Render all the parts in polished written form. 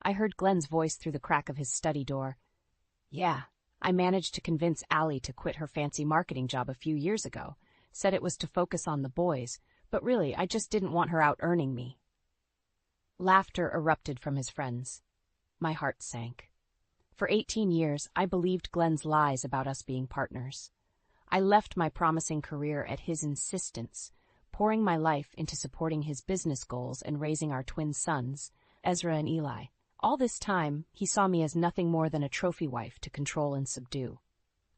I heard Glenn's voice through the crack of his study door. Yeah, I managed to convince Allie to quit her fancy marketing job a few years ago. Said it was to focus on the boys, but really I just didn't want her out earning me. Laughter erupted from his friends. My heart sank. For 18 years, I believed Glenn's lies about us being partners. I left my promising career at his insistence, pouring my life into supporting his business goals and raising our twin sons, Ezra and Eli. All this time, he saw me as nothing more than a trophy wife to control and subdue.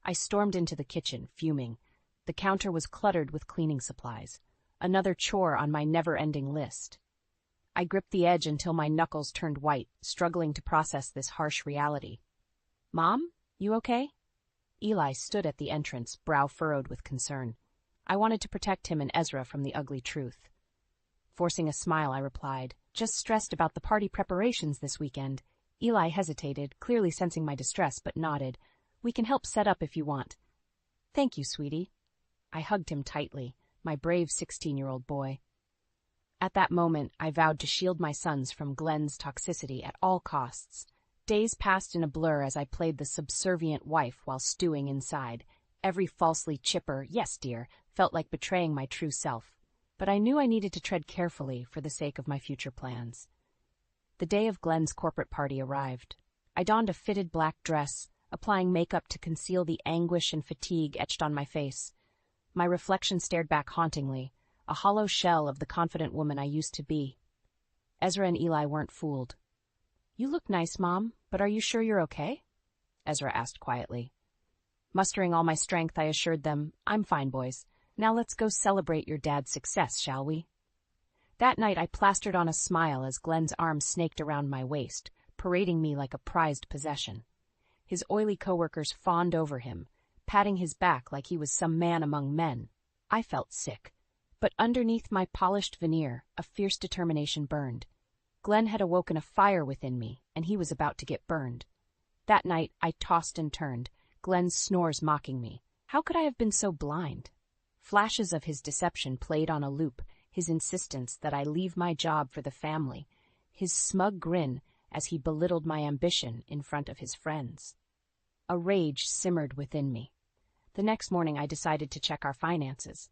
I stormed into the kitchen, fuming. The counter was cluttered with cleaning supplies, another chore on my never-ending list. I gripped the edge until my knuckles turned white, struggling to process this harsh reality. Mom, you okay? Eli stood at the entrance, brow furrowed with concern. I wanted to protect him and Ezra from the ugly truth. Forcing a smile, I replied, just stressed about the party preparations this weekend. Eli hesitated, clearly sensing my distress, but nodded. We can help set up if you want. Thank you, sweetie. I hugged him tightly, my brave 16-year-old boy. At that moment, I vowed to shield my sons from Glenn's toxicity at all costs. Days passed in a blur as I played the subservient wife while stewing inside. Every falsely chipper, yes, dear, felt like betraying my true self. But I knew I needed to tread carefully for the sake of my future plans. The day of Glenn's corporate party arrived. I donned a fitted black dress, applying makeup to conceal the anguish and fatigue etched on my face. My reflection stared back hauntingly, a hollow shell of the confident woman I used to be. Ezra and Eli weren't fooled. You look nice, Mom, but are you sure you're okay? Ezra asked quietly. Mustering all my strength, I assured them, I'm fine, boys. Now let's go celebrate your dad's success, shall we? That night I plastered on a smile as Glenn's arm snaked around my waist, parading me like a prized possession. His oily coworkers fawned over him, patting his back like he was some man among men. I felt sick, but underneath my polished veneer, a fierce determination burned. Glenn had awoken a fire within me, and he was about to get burned. That night I tossed and turned, Glenn's snores mocking me. How could I have been so blind? Flashes of his deception played on a loop, his insistence that I leave my job for the family, his smug grin as he belittled my ambition in front of his friends. A rage simmered within me. The next morning I decided to check our finances.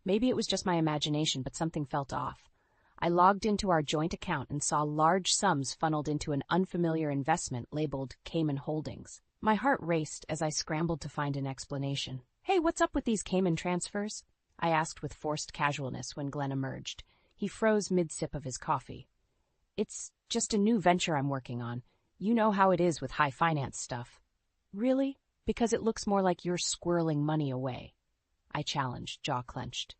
Maybe it was just my imagination, but something felt off. I logged into our joint account and saw large sums funneled into an unfamiliar investment labeled Cayman Holdings. My heart raced as I scrambled to find an explanation. Hey, what's up with these Cayman transfers? I asked with forced casualness when Glenn emerged. He froze mid-sip of his coffee. It's just a new venture I'm working on. You know how it is with high finance stuff. Really? Because it looks more like you're squirreling money away. I challenged, jaw clenched.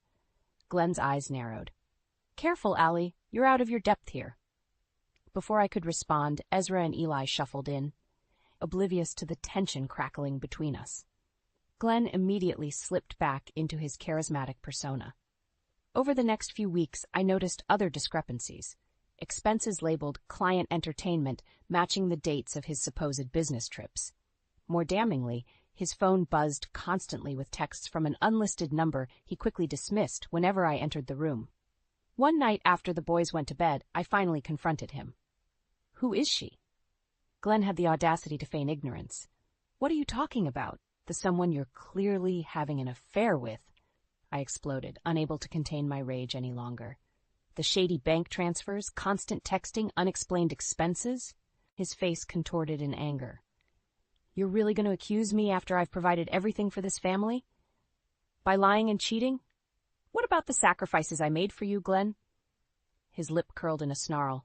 Glenn's eyes narrowed. Careful, Allie. You're out of your depth here. Before I could respond, Ezra and Eli shuffled in, oblivious to the tension crackling between us. Glenn immediately slipped back into his charismatic persona. Over the next few weeks, I noticed other discrepancies. Expenses labeled client entertainment matching the dates of his supposed business trips. More damningly, his phone buzzed constantly with texts from an unlisted number he quickly dismissed whenever I entered the room. One night after the boys went to bed, I finally confronted him. Who is she? Glenn had the audacity to feign ignorance. What are you talking about? The someone you're clearly having an affair with? I exploded, unable to contain my rage any longer. The shady bank transfers, constant texting, unexplained expenses? His face contorted in anger. You're really going to accuse me after I've provided everything for this family? By lying and cheating? What about the sacrifices I made for you, Glenn? His lip curled in a snarl.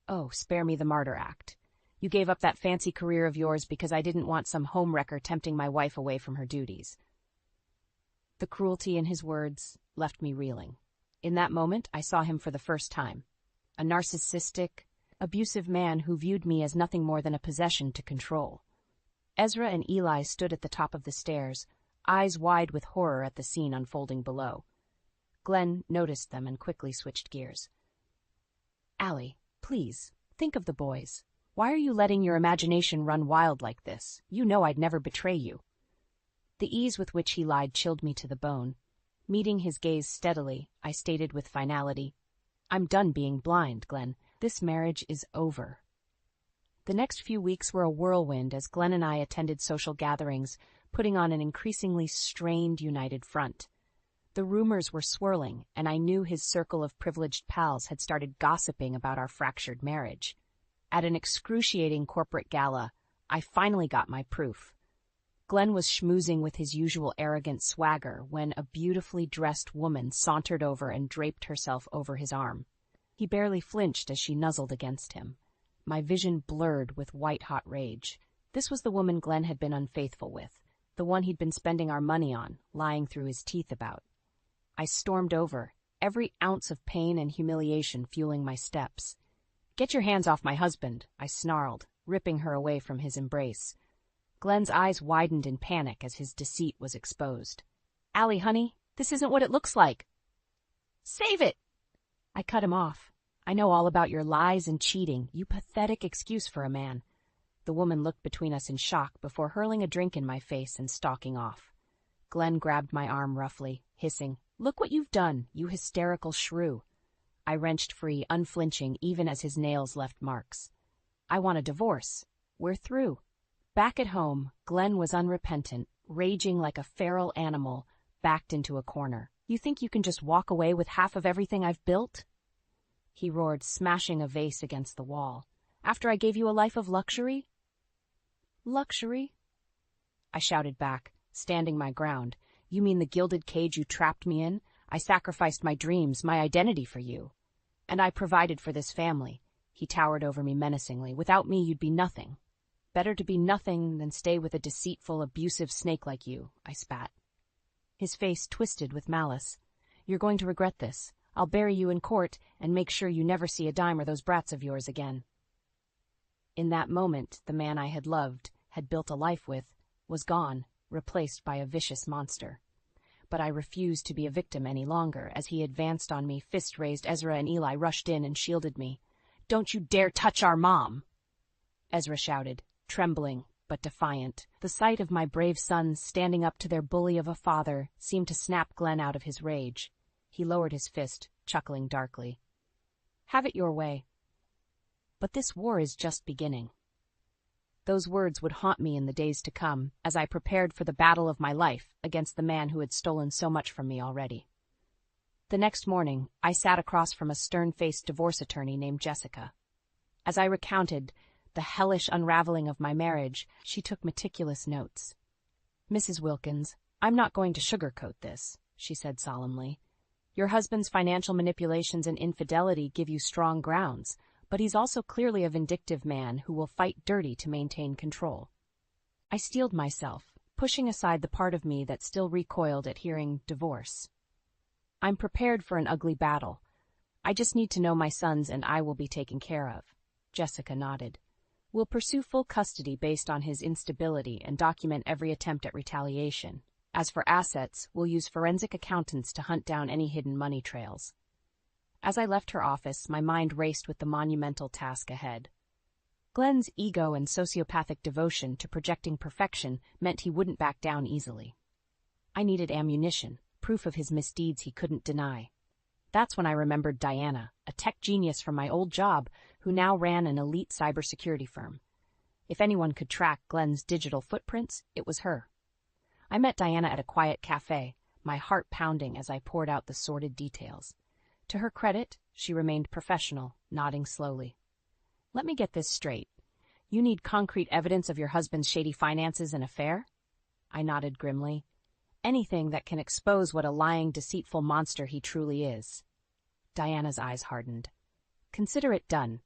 Oh, spare me the martyr act. You gave up that fancy career of yours because I didn't want some homewrecker tempting my wife away from her duties. The cruelty in his words left me reeling. In that moment, I saw him for the first time. A narcissistic, abusive man who viewed me as nothing more than a possession to control. Ezra and Eli stood at the top of the stairs, eyes wide with horror at the scene unfolding below. Glenn noticed them and quickly switched gears. Allie, please, think of the boys. Why are you letting your imagination run wild like this? You know I'd never betray you. The ease with which he lied chilled me to the bone. Meeting his gaze steadily, I stated with finality, I'm done being blind, Glenn. This marriage is over. The next few weeks were a whirlwind as Glenn and I attended social gatherings, putting on an increasingly strained united front. The rumors were swirling, and I knew his circle of privileged pals had started gossiping about our fractured marriage. At an excruciating corporate gala, I finally got my proof. Glenn was schmoozing with his usual arrogant swagger when a beautifully dressed woman sauntered over and draped herself over his arm. He barely flinched as she nuzzled against him. My vision blurred with white-hot rage. This was the woman Glenn had been unfaithful with, the one he'd been spending our money on, lying through his teeth about. I stormed over, every ounce of pain and humiliation fueling my steps. "Get your hands off my husband," I snarled, ripping her away from his embrace. Glenn's eyes widened in panic as his deceit was exposed. "Allie, honey, this isn't what it looks like." "Save it!" I cut him off. "I know all about your lies and cheating, you pathetic excuse for a man." The woman looked between us in shock before hurling a drink in my face and stalking off. Glenn grabbed my arm roughly, hissing, "Look what you've done, you hysterical shrew." I wrenched free, unflinching even as his nails left marks. "I want a divorce. We're through." Back at home, Glenn was unrepentant, raging like a feral animal, backed into a corner. "You think you can just walk away with half of everything I've built?" he roared, smashing a vase against the wall. "After I gave you a life of luxury?" "Luxury?" I shouted back, standing my ground. "You mean the gilded cage you trapped me in? I sacrificed my dreams, my identity for you. And I provided for this family." He towered over me menacingly. "Without me, you'd be nothing." "Better to be nothing than stay with a deceitful, abusive snake like you," I spat. His face twisted with malice. "You're going to regret this. I'll bury you in court and make sure you never see a dime or those brats of yours again." In that moment, the man I had loved, had built a life with, was gone, replaced by a vicious monster. But I refused to be a victim any longer. As he advanced on me, fist raised, Ezra and Eli rushed in and shielded me. "Don't you dare touch our mom!" Ezra shouted, trembling but defiant. The sight of my brave sons standing up to their bully of a father seemed to snap Glenn out of his rage. He lowered his fist, chuckling darkly. "Have it your way. But this war is just beginning." Those words would haunt me in the days to come, as I prepared for the battle of my life against the man who had stolen so much from me already. The next morning, I sat across from a stern-faced divorce attorney named Jessica. As I recounted the hellish unraveling of my marriage, she took meticulous notes. "Mrs. Wilkins, I'm not going to sugarcoat this," she said solemnly. "Your husband's financial manipulations and infidelity give you strong grounds, but he's also clearly a vindictive man who will fight dirty to maintain control." I steeled myself, pushing aside the part of me that still recoiled at hearing divorce. "I'm prepared for an ugly battle. I just need to know my sons and I will be taken care of." Jessica nodded. "We'll pursue full custody based on his instability and document every attempt at retaliation. As for assets, we'll use forensic accountants to hunt down any hidden money trails." As I left her office, my mind raced with the monumental task ahead. Glenn's ego and sociopathic devotion to projecting perfection meant he wouldn't back down easily. I needed ammunition, proof of his misdeeds he couldn't deny. That's when I remembered Diana, a tech genius from my old job who now ran an elite cybersecurity firm. If anyone could track Glenn's digital footprints, it was her. I met Diana at a quiet cafe, my heart pounding as I poured out the sordid details. To her credit, she remained professional, nodding slowly. "Let me get this straight. You need concrete evidence of your husband's shady finances and affair?" I nodded grimly. "Anything that can expose what a lying, deceitful monster he truly is." Diana's eyes hardened. "Consider it done.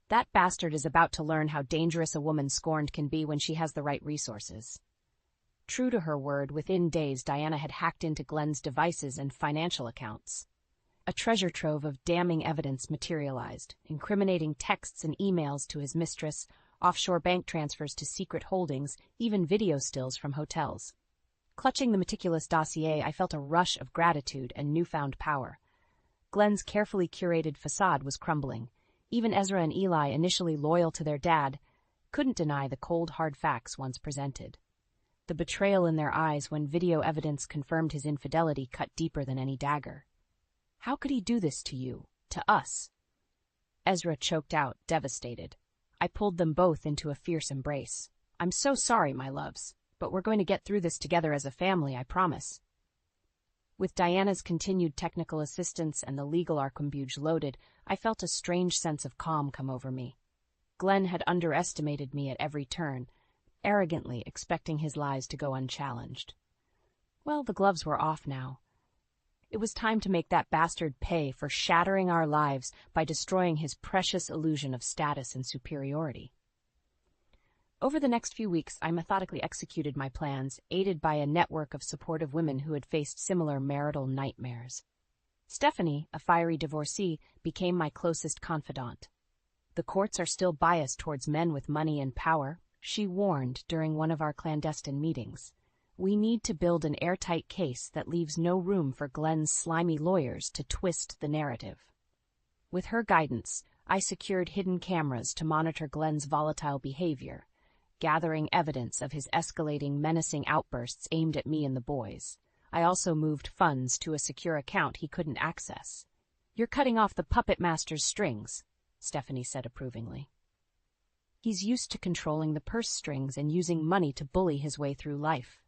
That bastard is about to learn how dangerous a woman scorned can be when she has the right resources." True to her word, within days Diana had hacked into Glenn's devices and financial accounts. A treasure trove of damning evidence materialized, incriminating texts and emails to his mistress, offshore bank transfers to secret holdings, even video stills from hotels. Clutching the meticulous dossier, I felt a rush of gratitude and newfound power. Glenn's carefully curated facade was crumbling. Even Ezra and Eli, initially loyal to their dad, couldn't deny the cold, hard facts once presented. The betrayal in their eyes when video evidence confirmed his infidelity cut deeper than any dagger. "How could he do this to you, to us?" Ezra choked out, devastated. I pulled them both into a fierce embrace. I'm so sorry, my loves, but we're going to get through this together as a family, I promise. With Diana's continued technical assistance and the legal arquebuse loaded, I felt a strange sense of calm come over me. Glenn had underestimated me at every turn, arrogantly expecting his lies to go unchallenged. Well, the gloves were off now. It was time to make that bastard pay for shattering our lives by destroying his precious illusion of status and superiority. Over the next few weeks, I methodically executed my plans, aided by a network of supportive women who had faced similar marital nightmares. Stephanie, a fiery divorcee, became my closest confidant. The courts are still biased towards men with money and power, she warned during one of our clandestine meetings. We need to build an airtight case that leaves no room for Glenn's slimy lawyers to twist the narrative. With her guidance, I secured hidden cameras to monitor Glenn's volatile behavior, gathering evidence of his escalating, menacing outbursts aimed at me and the boys. I also moved funds to a secure account he couldn't access. You're cutting off the puppet master's strings, Stephanie said approvingly. He's used to controlling the purse strings and using money to bully his way through life.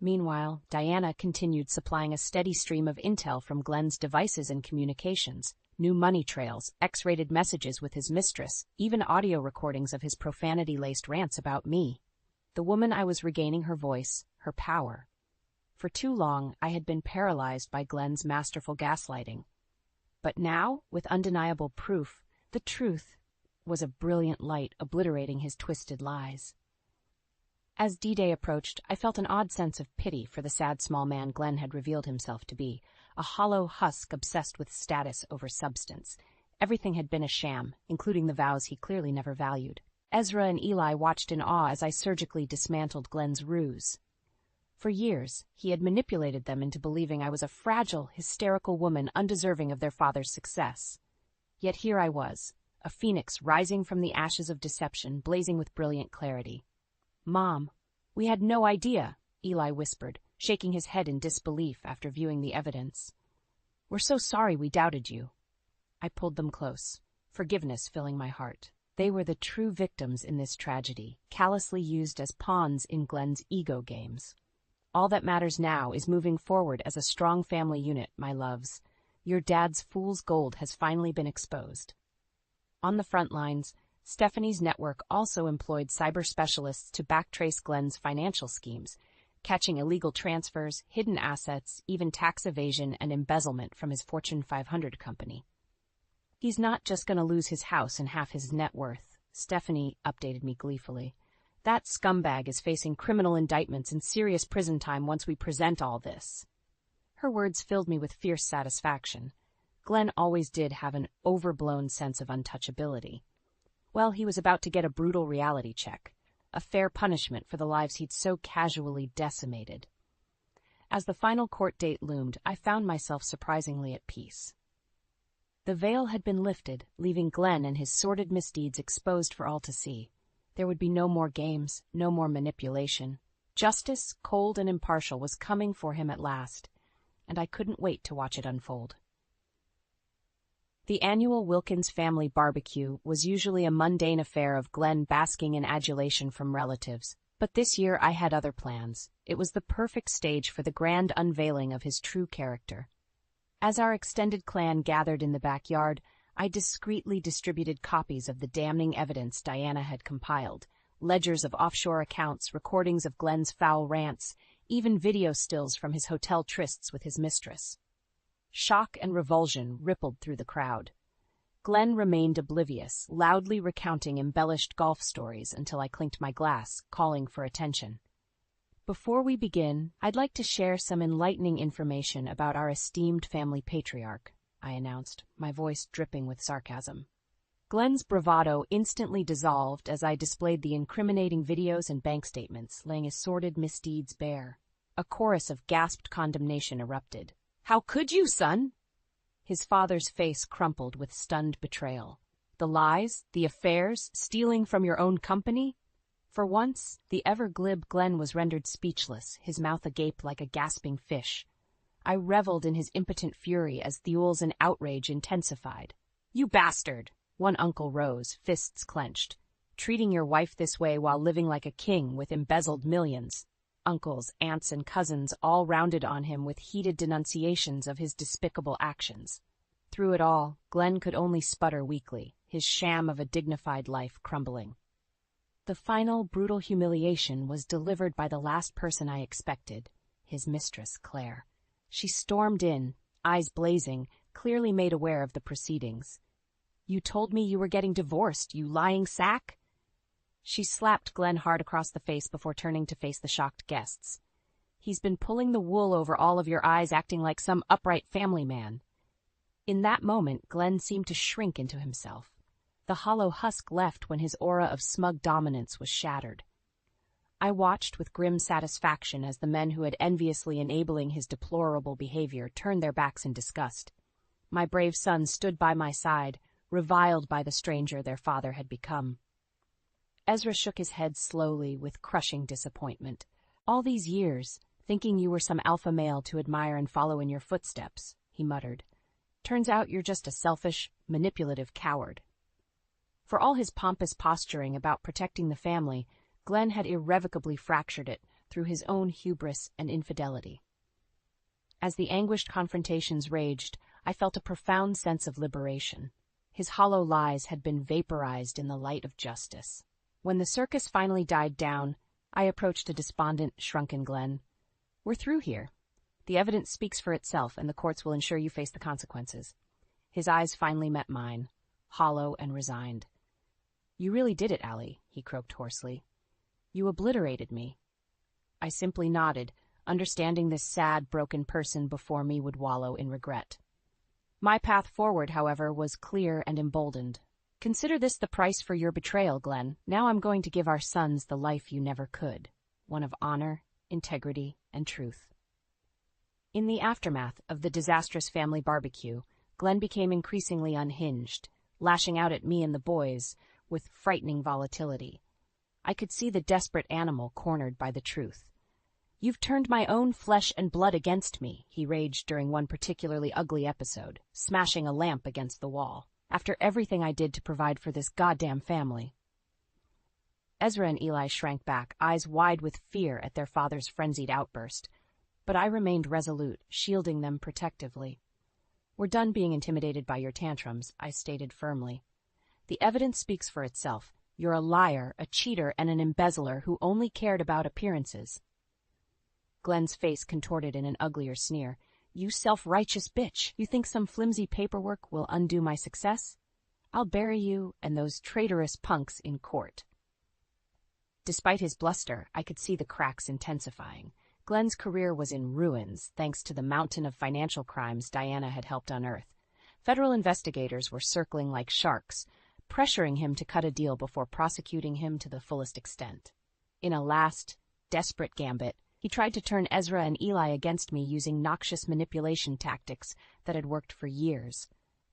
Meanwhile, Diana continued supplying a steady stream of intel from Glenn's devices and communications, new money trails, X-rated messages with his mistress, even audio recordings of his profanity-laced rants about me. The woman I was regaining her voice, her power. For too long, I had been paralyzed by Glenn's masterful gaslighting. But now, with undeniable proof, the truth was a brilliant light obliterating his twisted lies. As D-Day approached, I felt an odd sense of pity for the sad small man Glenn had revealed himself to be, a hollow husk obsessed with status over substance. Everything had been a sham, including the vows he clearly never valued. Ezra and Eli watched in awe as I surgically dismantled Glenn's ruse. For years, he had manipulated them into believing I was a fragile, hysterical woman undeserving of their father's success. Yet here I was, a phoenix rising from the ashes of deception, blazing with brilliant clarity. Mom, we had no idea, Eli whispered, shaking his head in disbelief after viewing the evidence. We're so sorry we doubted you. I pulled them close, forgiveness filling my heart. They were the true victims in this tragedy, callously used as pawns in Glenn's ego games. All that matters now is moving forward as a strong family unit, my loves. Your dad's fool's gold has finally been exposed. On the front lines, Stephanie's network also employed cyber specialists to backtrace Glenn's financial schemes, catching illegal transfers, hidden assets, even tax evasion and embezzlement from his Fortune 500 company. He's not just going to lose his house and half his net worth, Stephanie updated me gleefully. That scumbag is facing criminal indictments and serious prison time once we present all this. Her words filled me with fierce satisfaction. Glenn always did have an overblown sense of untouchability. Well, he was about to get a brutal reality check, a fair punishment for the lives he'd so casually decimated. As the final court date loomed, I found myself surprisingly at peace. The veil had been lifted, leaving Glenn and his sordid misdeeds exposed for all to see. There would be no more games, no more manipulation. Justice, cold and impartial, was coming for him at last, and I couldn't wait to watch it unfold. The annual Wilkins family barbecue was usually a mundane affair of Glenn basking in adulation from relatives, but this year I had other plans. It was the perfect stage for the grand unveiling of his true character. As our extended clan gathered in the backyard, I discreetly distributed copies of the damning evidence Diana had compiled, ledgers of offshore accounts, recordings of Glenn's foul rants, even video stills from his hotel trysts with his mistress. Shock and revulsion rippled through the crowd. Glenn remained oblivious, loudly recounting embellished golf stories until I clinked my glass, calling for attention. Before we begin, I'd like to share some enlightening information about our esteemed family patriarch, I announced, my voice dripping with sarcasm. Glenn's bravado instantly dissolved as I displayed the incriminating videos and bank statements, laying his sordid misdeeds bare. A chorus of gasped condemnation erupted. "How could you, son?" His father's face crumpled with stunned betrayal. "The lies, the affairs, stealing from your own company?" For once, the ever-glib Glenn was rendered speechless, his mouth agape like a gasping fish. I reveled in his impotent fury as Thewles and outrage intensified. "You bastard! One uncle rose, fists clenched. Treating your wife this way while living like a king with embezzled millions. Uncles, aunts, and cousins all rounded on him with heated denunciations of his despicable actions. Through it all, Glenn could only sputter weakly, his sham of a dignified life crumbling. The final, brutal humiliation was delivered by the last person I expected, his mistress, Claire. She stormed in, eyes blazing, clearly made aware of the proceedings. "You told me you were getting divorced, you lying sack!" She slapped Glenn hard across the face before turning to face the shocked guests. "He's been pulling the wool over all of your eyes, acting like some upright family man." In that moment, Glenn seemed to shrink into himself. The hollow husk left when his aura of smug dominance was shattered. I watched with grim satisfaction as the men who had enviously enabling his deplorable behavior turned their backs in disgust. My brave sons stood by my side, reviled by the stranger their father had become. Ezra shook his head slowly with crushing disappointment. "All these years, thinking you were some alpha male to admire and follow in your footsteps," he muttered. "Turns out you're just a selfish, manipulative coward." For all his pompous posturing about protecting the family, Glenn had irrevocably fractured it through his own hubris and infidelity. As the anguished confrontations raged, I felt a profound sense of liberation. His hollow lies had been vaporized in the light of justice. When the circus finally died down, I approached a despondent, shrunken Glenn. "We're through here. The evidence speaks for itself, and the courts will ensure you face the consequences." His eyes finally met mine, hollow and resigned. "You really did it, Allie," he croaked hoarsely. "You obliterated me." I simply nodded, understanding this sad, broken person before me would wallow in regret. My path forward, however, was clear and emboldened. "Consider this the price for your betrayal, Glenn. Now I'm going to give our sons the life you never could, one of honor, integrity, and truth." In the aftermath of the disastrous family barbecue, Glenn became increasingly unhinged, lashing out at me and the boys with frightening volatility. I could see the desperate animal cornered by the truth. "You've turned my own flesh and blood against me," he raged during one particularly ugly episode, smashing a lamp against the wall. "After everything I did to provide for this goddamn family." Ezra and Eli shrank back, eyes wide with fear at their father's frenzied outburst, but I remained resolute, shielding them protectively. "We're done being intimidated by your tantrums," I stated firmly. "The evidence speaks for itself. You're a liar, a cheater, and an embezzler who only cared about appearances." Glenn's face contorted in an uglier sneer. "You self-righteous bitch! You think some flimsy paperwork will undo my success? I'll bury you and those traitorous punks in court." Despite his bluster, I could see the cracks intensifying. Glenn's career was in ruins thanks to the mountain of financial crimes Diana had helped unearth. Federal investigators were circling like sharks, pressuring him to cut a deal before prosecuting him to the fullest extent. In a last, desperate gambit, he tried to turn Ezra and Eli against me using noxious manipulation tactics that had worked for years.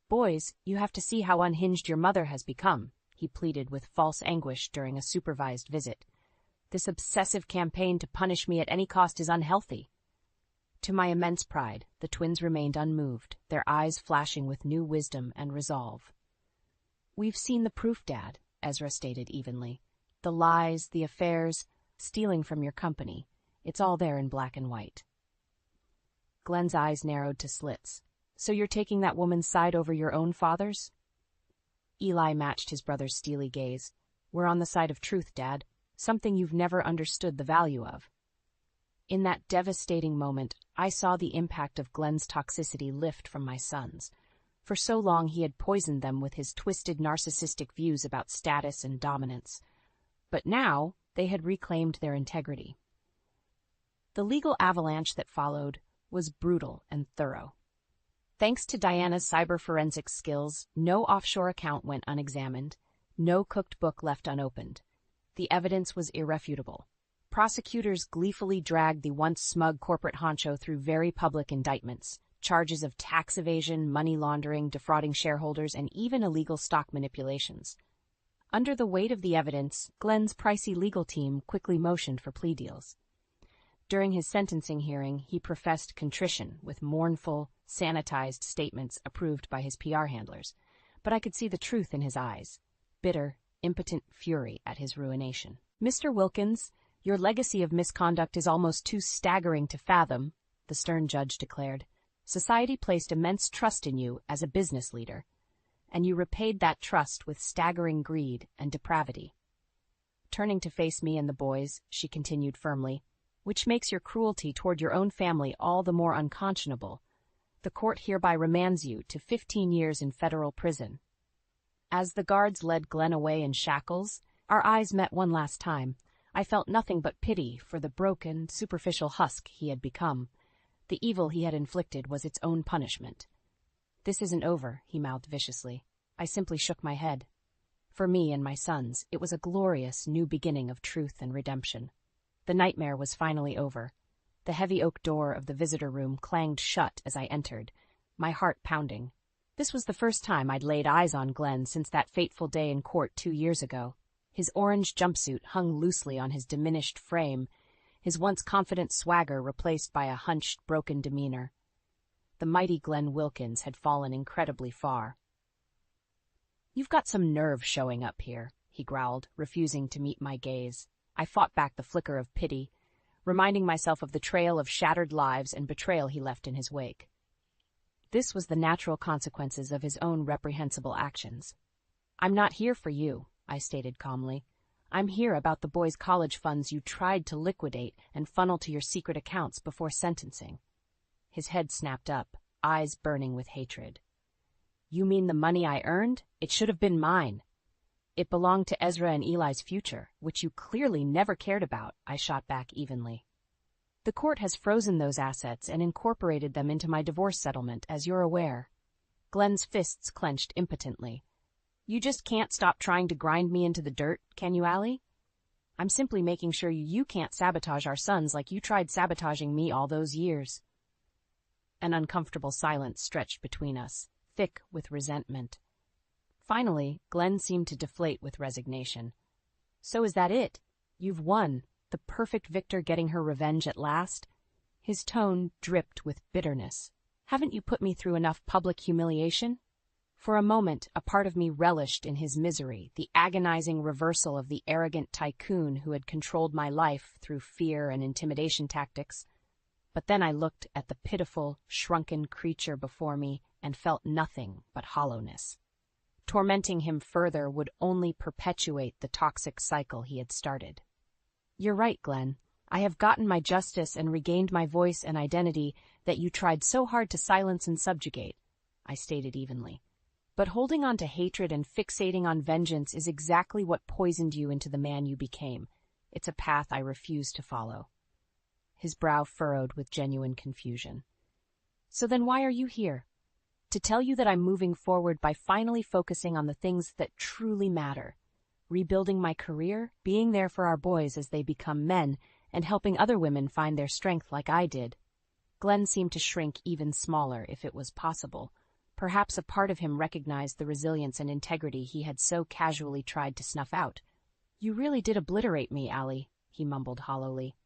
"Boys, you have to see how unhinged your mother has become," he pleaded with false anguish during a supervised visit. "This obsessive campaign to punish me at any cost is unhealthy." To my immense pride, the twins remained unmoved, their eyes flashing with new wisdom and resolve. "We've seen the proof, Dad," Ezra stated evenly. "The lies, the affairs, stealing from your company. It's all there in black and white." Glenn's eyes narrowed to slits. "So you're taking that woman's side over your own father's?" Eli matched his brother's steely gaze. "We're on the side of truth, Dad. Something you've never understood the value of." In that devastating moment, I saw the impact of Glenn's toxicity lift from my sons. For so long he had poisoned them with his twisted narcissistic views about status and dominance. But now they had reclaimed their integrity. The legal avalanche that followed was brutal and thorough. Thanks to Diana's cyber forensics skills, no offshore account went unexamined, no cooked book left unopened. The evidence was irrefutable. Prosecutors gleefully dragged the once smug corporate honcho through very public indictments, charges of tax evasion, money laundering, defrauding shareholders, and even illegal stock manipulations. Under the weight of the evidence, Glenn's pricey legal team quickly motioned for plea deals. During his sentencing hearing, he professed contrition with mournful, sanitized statements approved by his PR handlers. but I could see the truth in his eyes. Bitter, impotent fury at his ruination. "Mr. Wilkins, your legacy of misconduct is almost too staggering to fathom," the stern judge declared. "Society placed immense trust in you as a business leader, and you repaid that trust with staggering greed and depravity." Turning to face me and the boys, she continued firmly, "Which makes your cruelty toward your own family all the more unconscionable. The court hereby remands you to 15 years in federal prison." As the guards led Glenn away in shackles, our eyes met one last time. I felt nothing but pity for the broken, superficial husk he had become. The evil he had inflicted was its own punishment. "This isn't over," he mouthed viciously. I simply shook my head. For me and my sons, it was a glorious new beginning of truth and redemption. The nightmare was finally over. The heavy oak door of the visitor room clanged shut as I entered, my heart pounding. This was the first time I'd laid eyes on Glenn since that fateful day in court 2 years ago. His orange jumpsuit hung loosely on his diminished frame, his once confident swagger replaced by a hunched, broken demeanor. The mighty Glenn Wilkins had fallen incredibly far. "You've got some nerve showing up here," he growled, refusing to meet my gaze. I fought back the flicker of pity, reminding myself of the trail of shattered lives and betrayal he left in his wake. This was the natural consequences of his own reprehensible actions. "I'm not here for you," I stated calmly. "I'm here about the boys' college funds you tried to liquidate and funnel to your secret accounts before sentencing." His head snapped up, eyes burning with hatred. "You mean the money I earned? It should have been mine." "It belonged to Ezra and Eli's future, which you clearly never cared about," I shot back evenly. "The court has frozen those assets and incorporated them into my divorce settlement, as you're aware." Glenn's fists clenched impotently. "You just can't stop trying to grind me into the dirt, can you, Allie? I'm simply making sure you can't sabotage our sons like you tried sabotaging me all those years." An uncomfortable silence stretched between us, thick with resentment. Finally, Glenn seemed to deflate with resignation. "So is that it? You've won, the perfect victor getting her revenge at last?" His tone dripped with bitterness. "Haven't you put me through enough public humiliation?" For a moment, a part of me relished in his misery, the agonizing reversal of the arrogant tycoon who had controlled my life through fear and intimidation tactics. But then I looked at the pitiful, shrunken creature before me and felt nothing but hollowness. Tormenting him further would only perpetuate the toxic cycle he had started. "You're right, Glenn. I have gotten my justice and regained my voice and identity that you tried so hard to silence and subjugate," I stated evenly. "But holding on to hatred and fixating on vengeance is exactly what poisoned you into the man you became. It's a path I refuse to follow." His brow furrowed with genuine confusion. "So then why are you here?" "To tell you that I'm moving forward by finally focusing on the things that truly matter. Rebuilding my career, being there for our boys as they become men, and helping other women find their strength like I did." Glenn seemed to shrink even smaller, if it was possible. Perhaps a part of him recognized the resilience and integrity he had so casually tried to snuff out. "You really did obliterate me, Allie," he mumbled hollowly.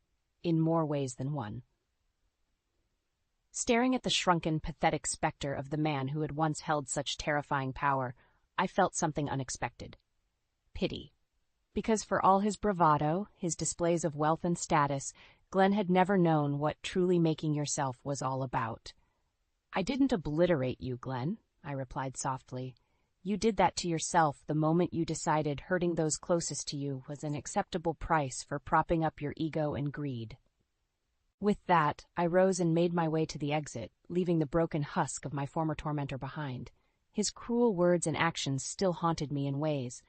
"In more ways than one." Staring at the shrunken, pathetic specter of the man who had once held such terrifying power, I felt something unexpected. Pity. Because for all his bravado, his displays of wealth and status, Glenn had never known what truly making yourself was all about. "I didn't obliterate you, Glenn," I replied softly. "You did that to yourself the moment you decided hurting those closest to you was an acceptable price for propping up your ego and greed." With that, I rose and made my way to the exit, leaving the broken husk of my former tormentor behind. His cruel words and actions still haunted me in ways,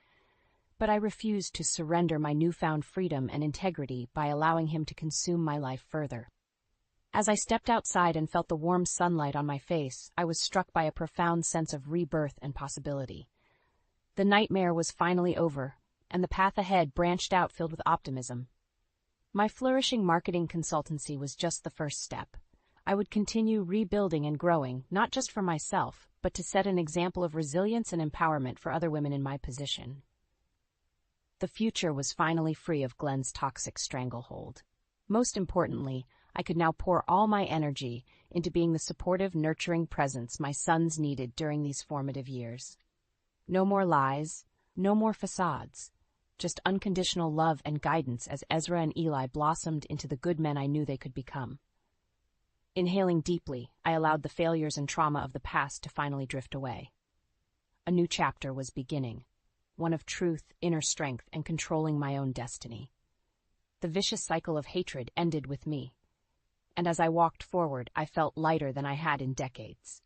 but I refused to surrender my newfound freedom and integrity by allowing him to consume my life further. As I stepped outside and felt the warm sunlight on my face, I was struck by a profound sense of rebirth and possibility. The nightmare was finally over, and the path ahead branched out filled with optimism. My flourishing marketing consultancy was just the first step. I would continue rebuilding and growing, not just for myself, but to set an example of resilience and empowerment for other women in my position. The future was finally free of Glenn's toxic stranglehold. Most importantly, I could now pour all my energy into being the supportive, nurturing presence my sons needed during these formative years. No more lies, no more facades, just unconditional love and guidance as Ezra and Eli blossomed into the good men I knew they could become. Inhaling deeply, I allowed the failures and trauma of the past to finally drift away. A new chapter was beginning, one of truth, inner strength, and controlling my own destiny. The vicious cycle of hatred ended with me, and as I walked forward, I felt lighter than I had in decades.